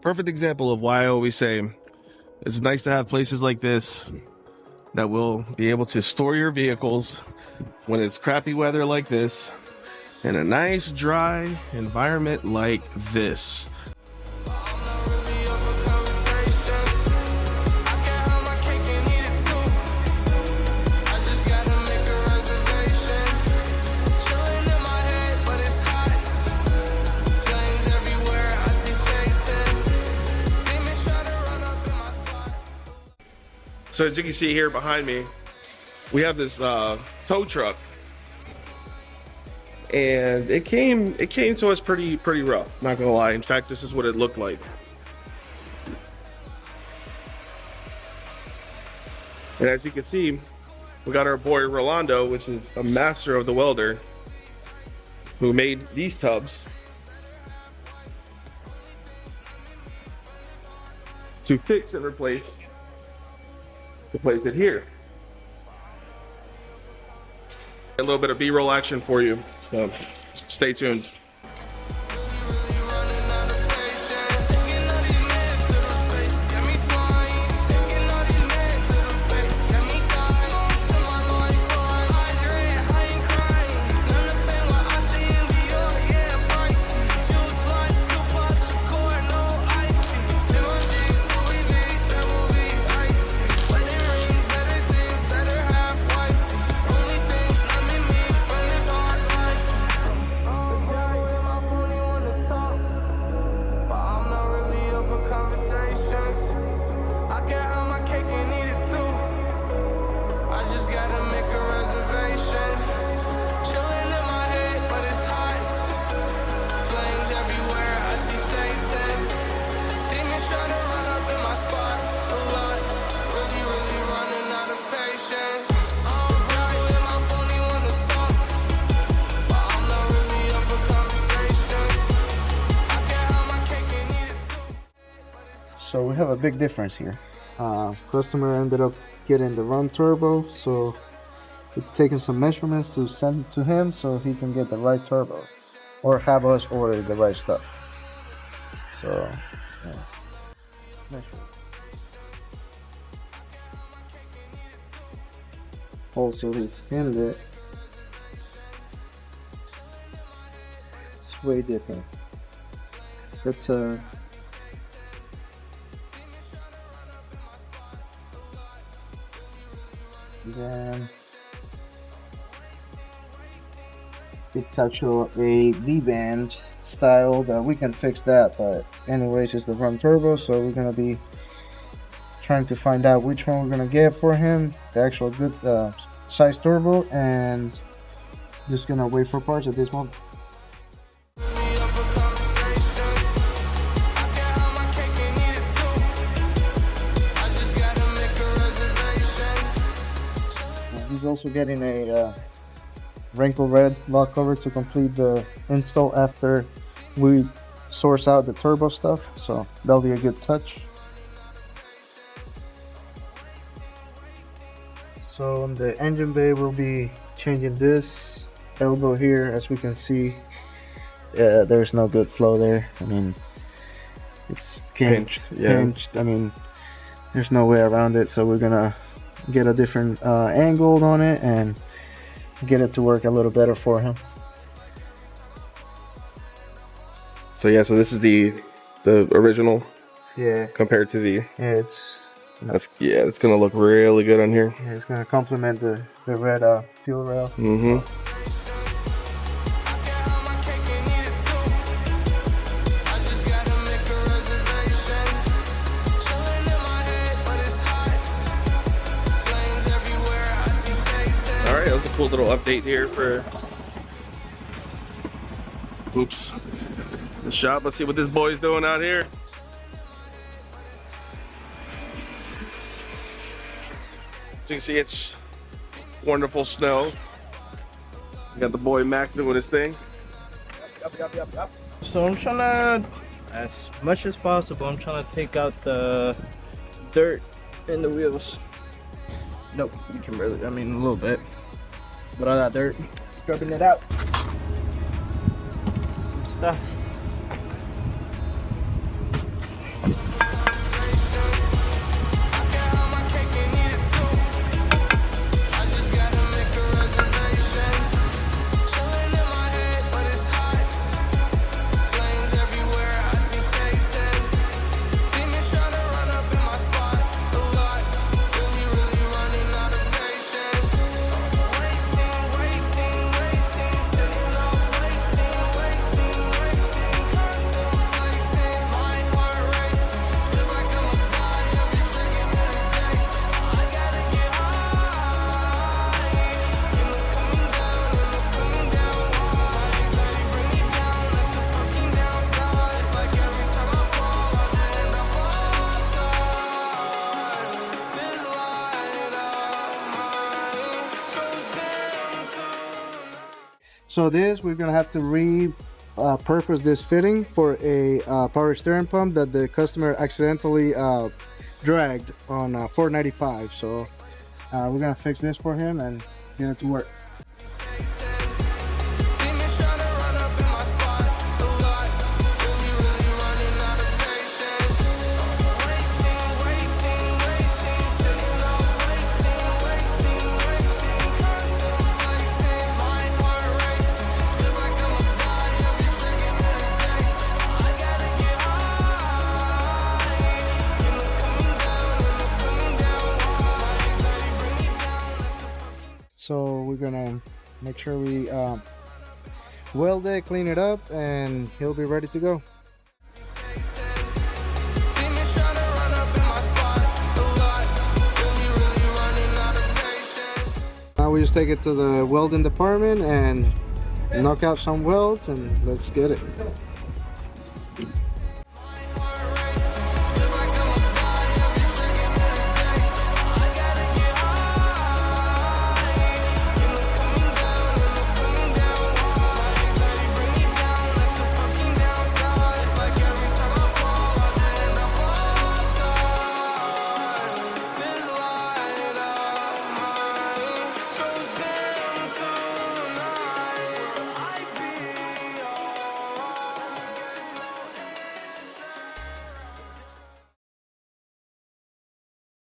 Perfect example of why I always say it's nice to have places like this that will be able to store your vehicles when it's crappy weather like this in a nice dry environment like this. So as you can see here behind me, we have this tow truck, and it came to us pretty rough, not gonna lie. In fact, this is what it looked like. And as you can see, we got our boy Rolando, which is a master of the welder, who made these tubs to fix and replace it here. A little bit of B-roll action for you, so stay tuned. So we have a big difference here. Customer ended up getting the run turbo, so we're taking some measurements to send to him so he can get the right turbo, or have us order the right stuff. So yeah. Also, his candidate it's way different. It's then it's actually a V-band style that we can fix that, but anyways, it's the front turbo, so we're gonna be trying to find out which one we're gonna get for him, the actual good size turbo, and just gonna wait for parts at this moment. He's also getting a wrinkle red lock cover to complete the install after we source out the turbo stuff, so that'll be a good touch. So on the engine bay, we'll be changing this elbow here. As we can see, there's no good flow there. I mean, it's pinched. I mean, there's no way around it, so we're gonna get a different angle on it and get it to work a little better for him. So yeah, so this is the original. Yeah. Compared to the. Yeah, it's. It's gonna look really good on here. Yeah, it's gonna complement the red fuel rail. Alright, that was a cool little update here for the shop. Let's see what this boy's doing out here. As you can see, it's wonderful snow. We got the boy Max doing his thing. Yep. So I'm trying to, as much as possible, I'm trying to take out the dirt in the wheels. Nope, you can barely, I mean a little bit. But all that dirt, scrubbing it out. Some stuff. So this, we're gonna have to repurpose this fitting for a power steering pump that the customer accidentally dragged on 495. So we're gonna fix this for him and get it to work. So we're gonna make sure we weld it, clean it up, and he'll be ready to go. Now we just take it to the welding department and knock out some welds, and let's get it.